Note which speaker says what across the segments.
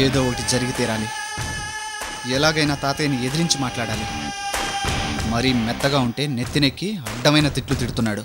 Speaker 1: ఏదో ఒకటి జరిగి తీరాలి. ఎలాగైనా తాతయ్యని ఎదిరించి మాట్లాడాలి. మరీ మెత్తగా ఉంటే నెత్తినెక్కి అడ్డమైన తిట్లు తిడుతున్నాడు.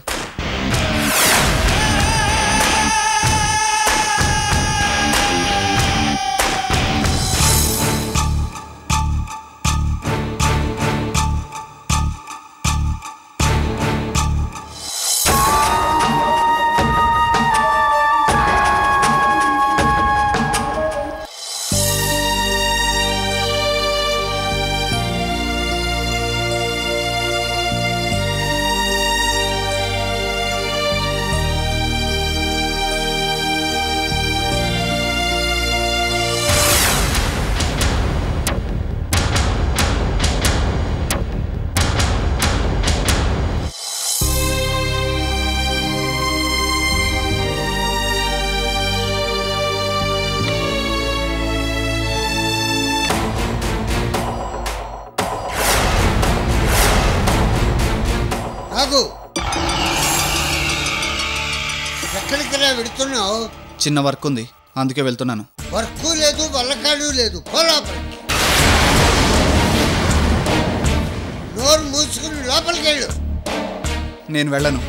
Speaker 2: ఎక్కడికైనా వెళుతున్నావు?
Speaker 1: చిన్న వర్క్ ఉంది, అందుకే వెళ్తున్నాను.
Speaker 2: వర్క్ లేదు, వల్లకాడు లేదు. లోపలికి నోరు మూసుకుని లోపలికి వెళ్ళు.
Speaker 1: నేను వెళ్ళను.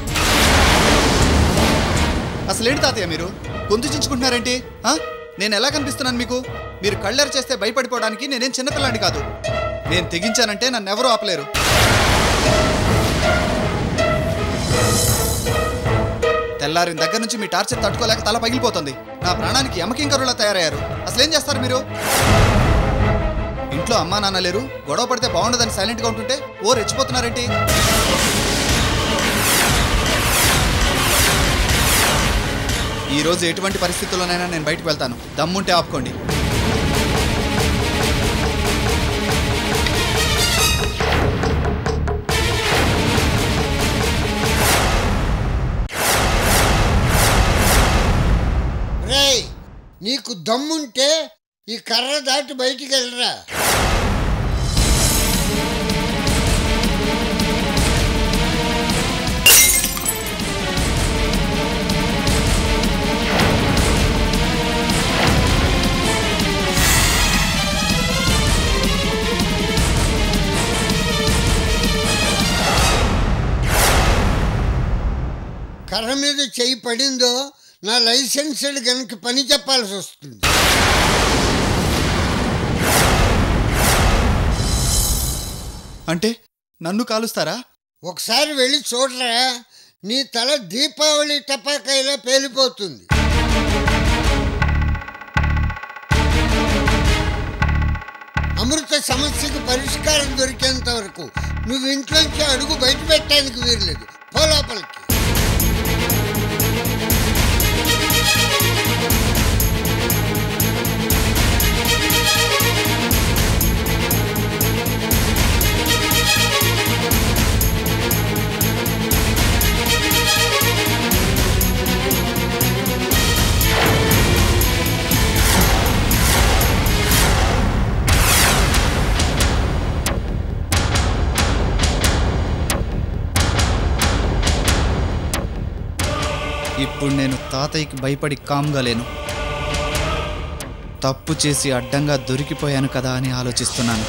Speaker 1: అసలేంటి తాతయ్య మీరు గొంతు చించుకుంటున్నారేంటి? నేను ఎలా కనిపిస్తున్నాను మీకు? మీరు కళ్ళెర చేస్తే భయపడిపోవడానికి నేనేం చిన్నపిల్లాడి కాదు. నేను తెగించానంటే నన్ను ఎవరూ ఆపలేరు. తెల్లారిన దగ్గర నుంచి మీ టార్చర్ తట్టుకోలేక తల పగిలిపోతుంది. నా ప్రాణానికి యమకింకరులా తయారయ్యారు. అసలేం చేస్తారు మీరు? ఇంట్లో అమ్మా నాన్న లేరు, గొడవ పడితే బాగుండదని సైలెంట్గా ఉంటుంటే ఓ రెచ్చిపోతున్నారేంటి? ఈరోజు ఎటువంటి పరిస్థితుల్లోనైనా నేను బయటకు వెళ్తాను. దమ్ముంటే ఆపుకోండి.
Speaker 2: నీకు దమ్ముంటే ఈ కర్ర దాటి బయటికి వెళ్ళరా. కర్ర మీద చెయ్యి పడిందో నా లైసెన్స్డ్ గనుక పని చెప్పాల్సి వస్తుంది.
Speaker 1: అంటే నన్ను కాలుస్తారా?
Speaker 2: ఒకసారి వెళ్ళి చూడరా, నీ తల దీపావళి టపాకాయలా పేలిపోతుంది. అమృత సమస్యకు పరిష్కారం దొరికేంత వరకు నువ్వు ఇంట్లోంచి అడుగు బయట పెట్టడానికి వీల్లేదు. పో లోపలికి.
Speaker 1: ఇప్పుడు నేను తాతయ్యకి భయపడి కామ్గా లేను. తప్పు చేసి అడ్డంగా దొరికిపోయాను కదా అని ఆలోచిస్తున్నాను.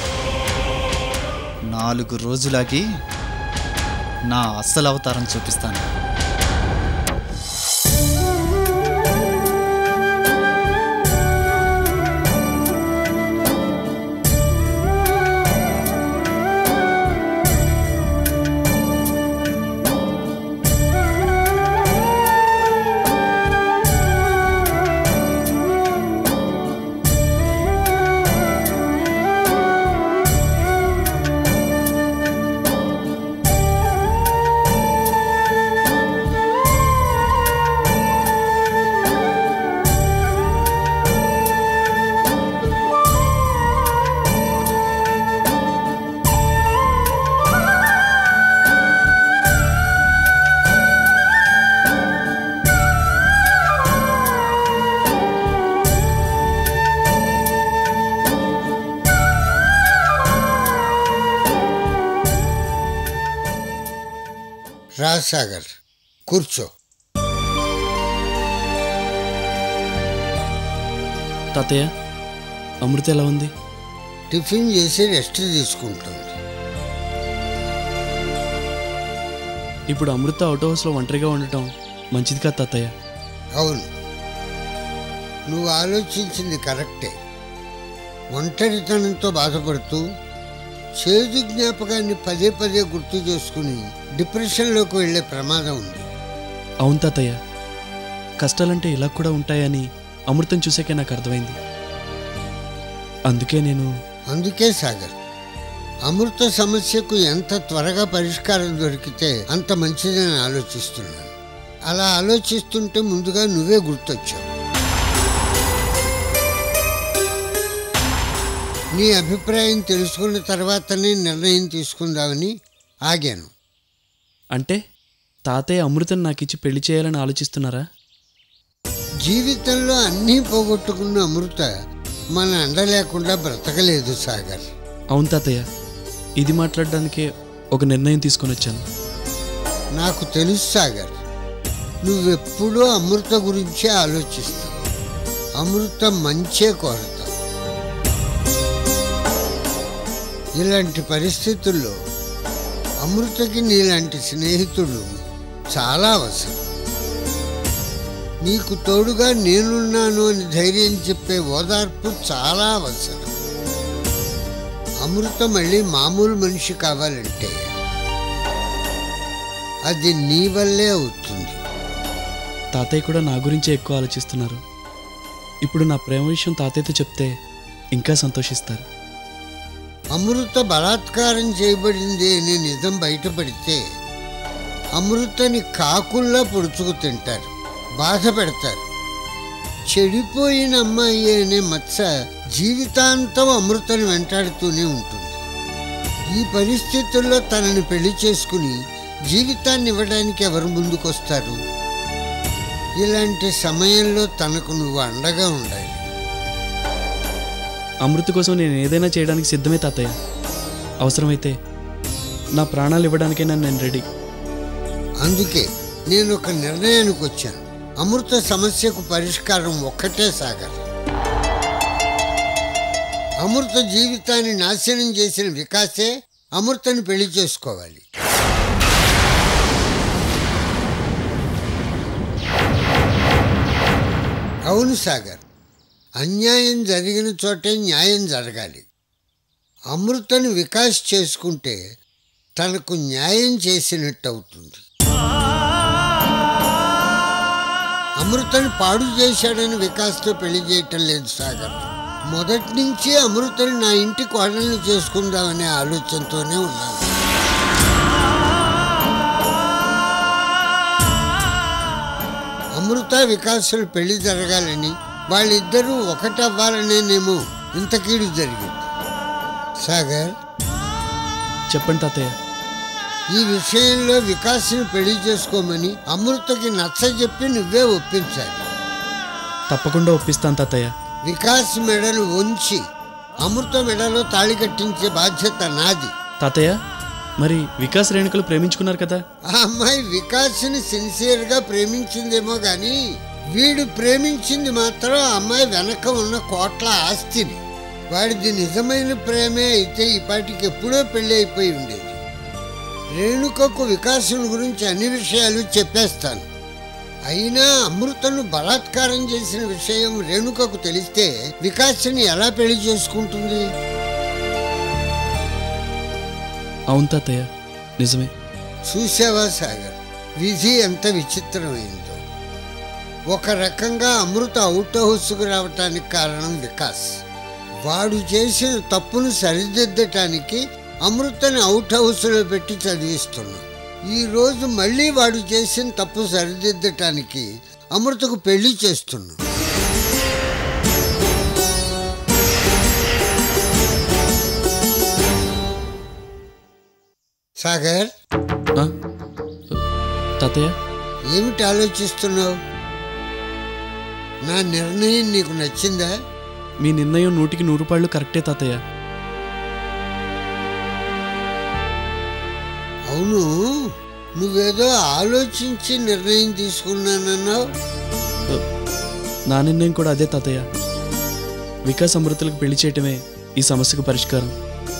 Speaker 1: 4 రోజులాగి నా అస్సలు అవతారం చూపిస్తాను. రాజసాగర్, కూర్చో.
Speaker 3: తాతయ్య, అమృత ఎలా ఉంది?
Speaker 2: టిఫిన్ చేసి రెస్ట్ తీసుకుంటుంది.
Speaker 3: ఇప్పుడు అమృత అవుట్ హౌస్లో ఒంటరిగా ఉండటం మంచిది కాదు తాతయ్య.
Speaker 2: అవును, నువ్వు ఆలోచించింది కరెక్టే. ఒంటరితనంతో బాధపడుతూ చేదు జ్ఞాపకాన్ని పదే పదే గుర్తు చేసుకుని డిప్రెషన్లోకి వెళ్ళే ప్రమాదం ఉంది.
Speaker 3: అవును తాతయ్య, కష్టాలంటే ఇలా కూడా ఉంటాయని అమృతం చూసాకే నాకు అర్థమైంది. అందుకే
Speaker 2: సాగర్, అమృత సమస్యకు ఎంత త్వరగా పరిష్కారం దొరికితే అంత మంచిదని ఆలోచిస్తున్నాను. అలా ఆలోచిస్తుంటే ముందుగా నువ్వే గుర్తొచ్చావు. నీ అభిప్రాయం తెలుసుకున్న తర్వాతనే నిర్ణయం తీసుకుందామని ఆగాను.
Speaker 3: అంటే తాతయ్య అమృతను నాకు ఇచ్చి పెళ్లి చేయాలని ఆలోచిస్తున్నారా?
Speaker 2: జీవితంలో అన్నీ పోగొట్టుకున్న అమృత మన అండ లేకుండా బ్రతకలేదు సాగర్.
Speaker 3: అవును తాతయ్య, ఇది మాట్లాడడానికే ఒక నిర్ణయం తీసుకొని వచ్చాను.
Speaker 2: నాకు తెలుసు సాగర్, నువ్వెప్పుడూ అమృత గురించే ఆలోచిస్తావు. అమృత మంచే కోరతావు. ఇలాంటి పరిస్థితుల్లో అమృతకి నీలాంటి స్నేహితుడు చాలా అవసరం. నీకు తోడుగా నేనున్నాను అని ధైర్యం చెప్పే ఓదార్పు చాలా అవసరం. అమృత మళ్ళీ మామూలు మనిషి కావాలంటే అది నీ వల్లే అవుతుంది.
Speaker 3: తాతయ్య కూడా నా గురించే ఎక్కువ ఆలోచిస్తున్నారు. ఇప్పుడు నా ప్రేమ విషయం తాతయ్యతో చెప్తే ఇంకా సంతోషిస్తారు.
Speaker 2: అమృత బలాత్కారం చేయబడింది అనే నిజం బయటపడితే అమృతని కాకుల్లా పొడుచుకు తింటారు, బాధ పెడతారు. చెడిపోయిన అమ్మాయి అనే మచ్చ జీవితాంతం అమృతని వెంటాడుతూనే ఉంటుంది. ఈ పరిస్థితుల్లో తనని పెళ్లి చేసుకుని జీవితాన్ని ఇవ్వడానికి ఎవరు ముందుకొస్తారు? ఇలాంటి సమయంలో తనకు నువ్వు అండగా ఉండాలి.
Speaker 3: అమృత కోసం నేను ఏదైనా చేయడానికి సిద్ధమే తాతయ్య. అవసరమైతే నా ప్రాణాలు ఇవ్వడానికైనా నేను రెడీ.
Speaker 2: అందుకే నేను ఒక నిర్ణయానికి వచ్చాను. అమృత సమస్యకు పరిష్కారం ఒక్కటే సాగర్. అమృత జీవితాన్ని నాశనం చేసిన వికాసే అమృతని పెళ్లి చేసుకోవాలి. అవును సాగర్, అన్యాయం జరిగిన చోటే న్యాయం జరగాలి. అమృతను వికాస్ చేసుకుంటే తనకు న్యాయం చేసినట్టు అవుతుంది. అమృతను పాడు చేశాడని వికాస్తో పెళ్లి చేయటం లేదు సాగర్. మొదటి నుంచి అమృతని నా ఇంటి కోడల్ని చేసుకుందామనే ఆలోచనతోనే ఉన్నాను. అమృత వికాసులు పెళ్లి జరగాలని, వాళ్ళిద్దరూ ఒకటవ్వాలనేనేమో ఇంత కీడు జరిగింది. సాగర్,
Speaker 3: చెప్పండి తాతయ్య.
Speaker 2: ఈ విషయంలో వికాస్ని పెళ్లి చేసుకోమని అమృతకి నచ్చజెప్పి నువ్వే ఒప్పించాలి.
Speaker 3: తప్పకుండా ఒప్పిస్తాను తాతయ్య.
Speaker 2: వికాస్ మెడను ఉంచి అమృత మెడలో తాళి కట్టించే బాధ్యత నాది.
Speaker 3: తాతయ్య, మరి వికాస్ రేణుకలు ప్రేమించుకున్నారు కదా?
Speaker 2: ఆ అమ్మాయి వికాస్ని సిన్సియర్గా ప్రేమించిందేమో గాని వీడు ప్రేమించింది మాత్రం ఆ అమ్మాయి వెనక ఉన్న కోట్ల ఆస్తిని. వాడిది నిజమైన ప్రేమే అయితే ఈ పాటికి ఎప్పుడో పెళ్ళి అయిపోయి ఉండేది. రేణుకకు వికాసుని గురించి అన్ని విషయాలు చెప్పేస్తాను. అయినా అమృతను బలాత్కారం చేసిన విషయం రేణుకకు తెలిస్తే వికాస్ని ఎలా పెళ్లి చేసుకుంటుంది?
Speaker 3: అవును తాతయ్య, నిజమే.
Speaker 2: చూసావా సాగర్, విధి ఎంత విచిత్రమైందో. ఒక రకంగా అమృత అవుట్ హౌస్కు రావటానికి కారణం వికాస్. వాడు చేసిన తప్పును సరిదిద్దటానికి అమృతని అవుట్ హౌస్లో పెట్టి చదివిస్తున్నాం. ఈరోజు మళ్ళీ వాడు చేసిన తప్పు సరిదిద్దటానికి అమృతకు పెళ్లి చేస్తున్నాం. సాగర్,
Speaker 3: తాతయ్య,
Speaker 2: ఏమిటి ఆలోచిస్తున్నావు? నా నిర్ణయం నీకు నచ్చిందా?
Speaker 3: మీ నిర్ణయం 100కి 100 రూపాయలు కరెక్టే తాతయ్య.
Speaker 2: అవును, నువ్వేదో ఆలోచించి నిర్ణయం తీసుకున్నానన్నావు.
Speaker 3: నా నిర్ణయం కూడా అదే తాతయ్య. వికాస్ అమృతలకు పెళ్లి చేయటమే ఈ సమస్యకు పరిష్కారం.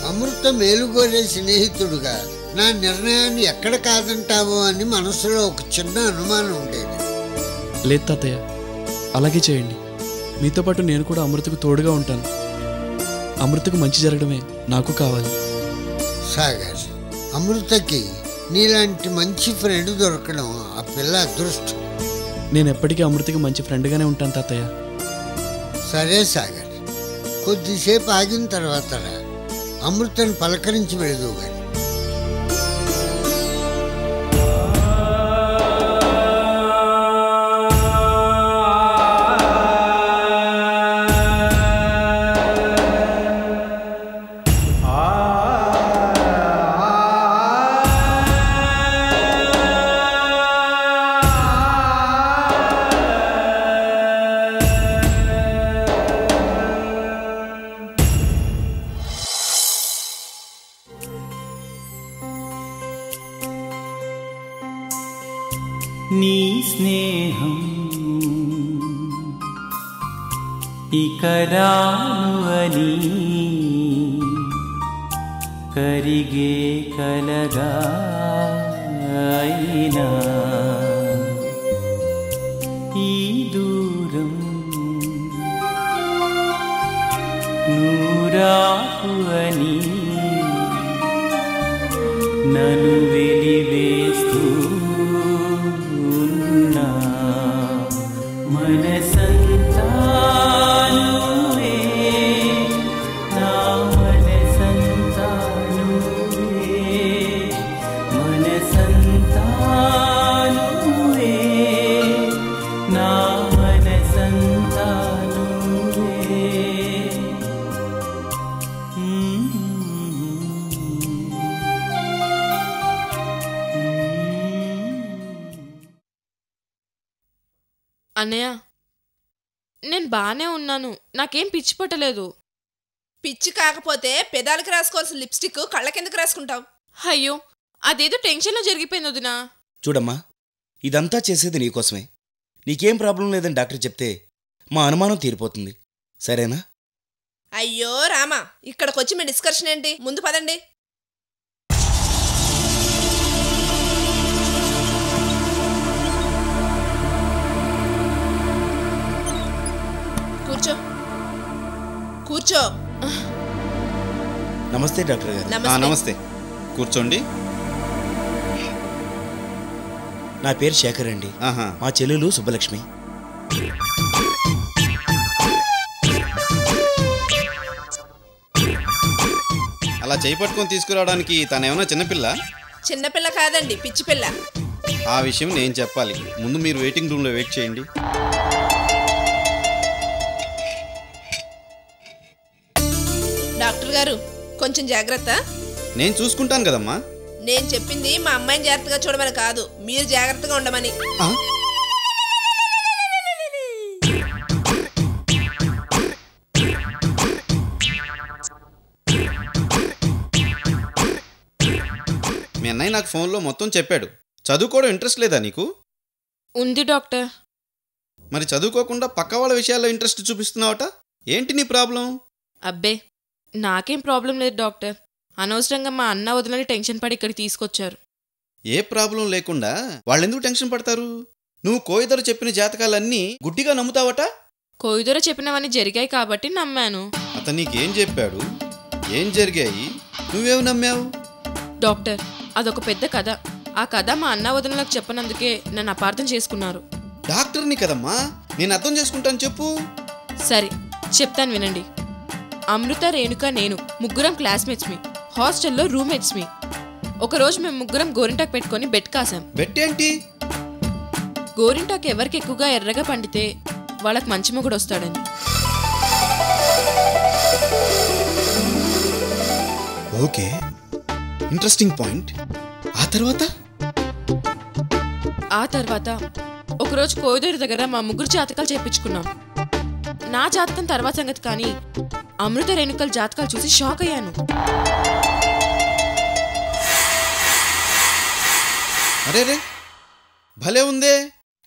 Speaker 2: అమృత మేలుగోరే స్నేహితుడుగా నా నిర్ణయాన్ని ఎక్కడ కాదంటావో అని మనసులో ఒక చిన్న అనుమానం ఉండేది.
Speaker 3: లేదు తాతయ్య, అలాగే చేయండి. మీతో పాటు నేను కూడా అమృతకు తోడుగా ఉంటాను. అమృతకు మంచి జరగడమే నాకు కావాలి.
Speaker 2: సాగర్, అమృతకి నీలాంటి మంచి ఫ్రెండ్ దొరకడం ఆ పిల్ల అదృష్టం.
Speaker 3: నేను ఎప్పటికీ అమృతకి మంచి ఫ్రెండ్గానే ఉంటాను తాతయ్య.
Speaker 2: సరే సాగర్, కొద్దిసేపు ఆగిన తర్వాత అమృతను పలకరించి వెళదు గాని.
Speaker 4: నీ స్నేహం ఇక రాను అని కరిగే కలగా అయినా ఈ దూరం నూరాకు అని నన్ను వెలివేస్తూ ఉన్నా మనసంతా నువ్వే, నా మనసంతా నువ్వే, మనసంతా నువ్వే, నా మనసంతా నువ్వే.
Speaker 5: అన్నయ్య, నేను బాగానే ఉన్నాను. నాకేం పిచ్చి పట్టలేదు.
Speaker 6: పిచ్చి కాకపోతే పెదాలకు రాసుకోవాల్సిన లిప్స్టిక్ కళ్ళకెందుకు రాసుకుంటావు?
Speaker 5: అయ్యో, అదేదో టెన్షన్లో జరిగిపోయింది వదినా.
Speaker 7: చూడమ్మా, ఇదంతా చేసేది నీకోసమే. నీకేం ప్రాబ్లం లేదని డాక్టర్ చెప్తే మా అనుమానం తీరిపోతుంది. సరేనా?
Speaker 6: అయ్యో రామా, ఇక్కడికొచ్చి మీ డిస్కషన్ ఏంటి? ముందు పదండి. కూర్చో కూర్చో.
Speaker 7: నమస్తే డాక్టర్ గారు.
Speaker 6: నమస్తే.
Speaker 1: నమస్తే, కూర్చోండి.
Speaker 7: నా పేరు శేఖర్ అండి.
Speaker 1: ఆహా.
Speaker 7: మా చెల్లెలు సుబ్బలక్ష్మి.
Speaker 1: అలా చేయి పట్టుకొని తీసుకురావడానికి తనేమన్నా చిన్నపిల్ల?
Speaker 6: చిన్నపిల్ల కాదండి, పిచ్చి పిల్ల.
Speaker 1: ఆ విషయం నేను చెప్పాలి. ముందు మీరు వెయిటింగ్ రూమ్లో వెయిట్ చేయండి.
Speaker 6: డాక్టర్ గారు, కొంచెం జాగ్రత్త.
Speaker 1: నేను చూసుకుంటాను కదమ్మా.
Speaker 6: నేను చెప్పింది మా అమ్మాయిని జాగ్రత్తగా చూడమని కాదు, మీరు జాగ్రత్తగా ఉండమని.
Speaker 1: ఆ? మీ అన్నయ్య నాకు ఫోన్లో మొత్తం చెప్పాడు. చదువుకోవడం ఇంట్రెస్ట్ లేదా నీకు?
Speaker 5: ఉంది డాక్టర్.
Speaker 1: మరి చదువుకోకుండా పక్క వాళ్ళ విషయాల్లో ఇంట్రెస్ట్ చూపిస్తున్నావట. ఏంటి నీ ప్రాబ్లం?
Speaker 5: అబ్బే, నాకేం ప్రాబ్లం లేదు డాక్టర్. అనవసరంగా మా అన్న వదిలని టెన్షన్ పడి ఇక్కడికి తీసుకొచ్చారు.
Speaker 1: ఏ ప్రాబ్లం లేకుండా వాళ్ళెందుకు టెన్షన్ పడతారు? నువ్వు కోయిదరు చెప్పిన జాతకాలన్నీ గుడ్డిగా నమ్ముతావట.
Speaker 5: కోయిదొర చెప్పినవన్నీ జరిగాయి కాబట్టి నమ్మాను.
Speaker 1: అతను నీకేం చెప్పాడు? ఏం జరిగాయి? నువ్వేమి నమ్మావు?
Speaker 5: డాక్టర్, అదొక పెద్ద కథ. ఆ కథ మా అన్న వదినలకు చెప్పనందుకే నన్ను అపార్థం చేసుకున్నారు.
Speaker 1: డాక్టర్ని కదమ్మా, నేను అర్థం చేసుకుంటాను, చెప్పు.
Speaker 5: సరే చెప్తాను వినండి. అమృత, రేణుక, నేను ముగ్గురం క్లాస్మేట్స్మి. హాస్టల్లో రూమ్మేట్స్మి. ఒకరోజు మేము ముగ్గురం గోరింటాకు పెట్టుకొని బెట్ కాసాం.
Speaker 1: బెట్ ఏంటి?
Speaker 5: గోరింటాకు ఎవరికి ఎక్కువగా ఎర్రగా పండితే వాళ్ళకి మంచి మొగుడు వస్తాడని.
Speaker 1: Okay, interesting point. ఆ తర్వాత
Speaker 5: ఒకరోజు కోయిదూరు దగ్గర మా ముగ్గురు జాతకాలు చేయించుకున్నాం. నా జాతకం తర్వాత సంగతి, కానీ అమృత, రేణుకల జాతకాలు చూసి షాక్ అయ్యాను.
Speaker 1: అరే రే, భలే ఉందే,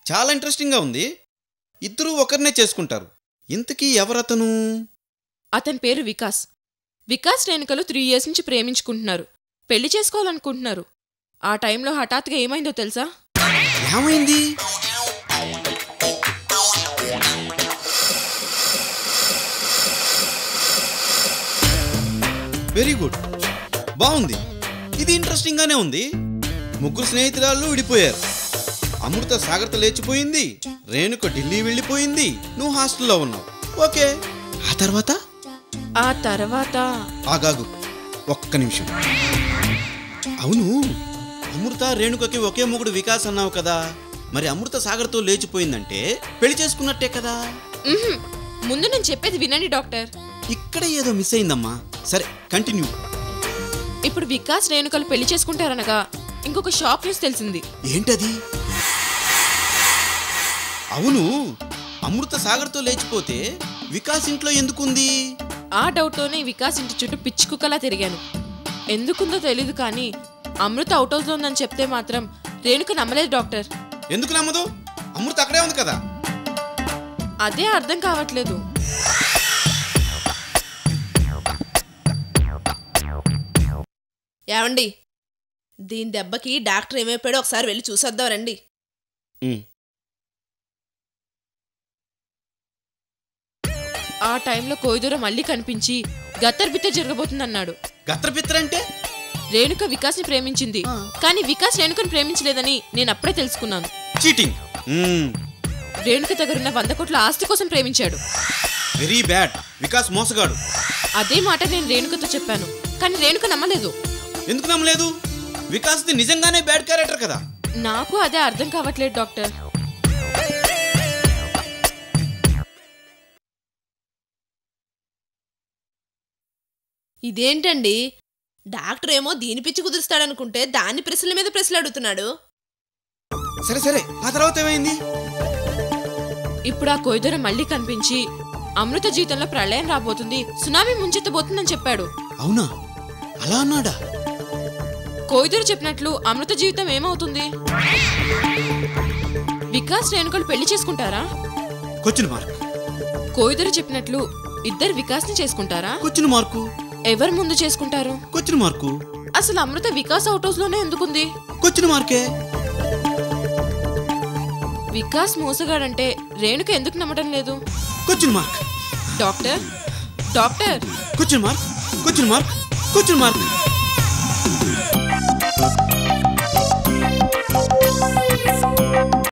Speaker 1: చాలా ఇంట్రెస్టింగ్గా ఉంది. ఇద్దరూ ఒకరినే చేసుకుంటారు. ఇంతకీ ఎవరతను?
Speaker 5: అతని పేరు వికాస్. వికాస్ రేణుకలు 3 years నుంచి ప్రేమించుకుంటున్నారు, పెళ్లి చేసుకోవాలనుకుంటున్నారు. ఆ టైంలో హఠాత్తుగా ఏమైందో తెలుసా?
Speaker 8: ఏమైంది? వెరీ గుడ్, బాగుంది. ఇది ఇంట్రెస్టింగ్ గానే ఉంది. ముగ్గురు స్నేహితురాళ్ళు విడిపోయారు. అమృత సాగర్తో లేచిపోయింది, రేణుక ఢిల్లీ వెళ్ళిపోయింది, నువ్వు హాస్టల్లో ఉన్నావు. ఓకే, ఆ తర్వాత ఆగాగు ఒక్క నిమిషం. అవును, అమృత రేణుకకి ఒకే మొగుడు వికాస్ అన్నావు కదా, మరి అమృత సాగర్తో లేచిపోయిందంటే పెళ్లి చేసుకున్నట్టే కదా?
Speaker 5: ముందు నేను చెప్పేది వినండి డాక్టర్.
Speaker 8: ఇక్కడ ఏదో మిస్ అయిందమ్మా. సరే, కంటిన్యూ.
Speaker 5: ఇప్పుడు వికాస్ రేణుకలు పెళ్లి చేసుకుంటారనగా ఇంకొక షాక్ న్యూస్ తెలిసింది.
Speaker 8: ఏంటది? అవును, అమృత సాగర్తో లేచిపోతే వికాస్ ఇంట్లో ఎందుకుంది?
Speaker 5: ఆ డౌట్తోనే వికాస్ ఇంటి చుట్టూ పిచ్చి కుక్కలా తిరిగాను. ఎందుకుందో తెలీదు కానీ అమృత అవుట్ హౌస్లో ఉందని చెప్తే మాత్రం రేణుక నమ్మలేదు డాక్టర్.
Speaker 8: ఎందుకు నమ్మదు? అమృత అక్కడే ఉంది కదా.
Speaker 5: అదే అర్థం కావట్లేదు.
Speaker 6: ఏమండి, దీని దెబ్బకి డాక్టర్ ఏమైపోయాడో ఒకసారి వెళ్ళి చూసొద్దాం రండి.
Speaker 5: ఆ టైంలో కోయిదూర మళ్ళీ కనిపించి గత్తర్బిత్త జరగబోతుందన్నాడు.
Speaker 8: గత్తర్బిత్త అంటే?
Speaker 5: రేణుక వికాస్ని ప్రేమించింది, కానీ వికాస్ రేణుకని ప్రేమించలేదని నేను అప్పుడే తెలుసుకున్నాను.
Speaker 8: చీటింగ్.
Speaker 5: రేణుక దగ్గరున్న 100 కోట్ల ఆస్తి కోసం ప్రేమించాడు.
Speaker 8: Very bad. వికాస్ మోసగాడు.
Speaker 5: అదే మాట నేను రేణుకతో చెప్పాను, కానీ రేణుక నమ్మలేదు.
Speaker 8: ఎందుకు నమ్మలేదు? వికాస్ది నిజంగానే బ్యాడ్ క్యారెక్టర్ కదా.
Speaker 5: నాకు అదే అర్థం కావట్లేదు డాక్టర్.
Speaker 6: ఇదేంటండి, డాక్టర్ ఏమో దీని పిచ్చి కుదురుస్తాడనుకుంటే దాన్ని ప్రశ్నల మీద ప్రశ్నలు అడుగుతున్నాడు.
Speaker 8: సరే సరే, ఆ తర్వాత ఏమైంది?
Speaker 5: ఇప్పుడు ఆ కోయిదూర మళ్ళీ కనిపించి అమృత జీవితంలో ప్రళయం రాబోతుంది, సునామీ ముంచెత్తబోతుందని చెప్పాడు.
Speaker 8: అవునా? అలా అన్నాడా?
Speaker 5: కోయిదూర చెప్పినట్లు అమృత జీవితం ఏమవుతుంది? వికాస్ రేణుకలు పెళ్లి చేసుకుంటారా?
Speaker 8: Question mark.
Speaker 5: కోయిదూర చెప్పినట్లు ఇద్దరు వికాస్ ని చేసుకుంటారా?
Speaker 8: Question mark.
Speaker 5: ఎవరు ముందు చేసుకుంటారు?
Speaker 8: Question mark.
Speaker 5: అసలు అమృత వికాస్ అవుట్ హౌస్ లోనే ఎందుకుంది?
Speaker 8: క్వశ్చన్ మార్కే.
Speaker 5: వికాస్ మోసగాడంటే రేణుక ఎందుకు నమ్మటం లేదు?
Speaker 8: Question mark.
Speaker 5: Doctor doctor
Speaker 8: question mark. Question mark. Question mark.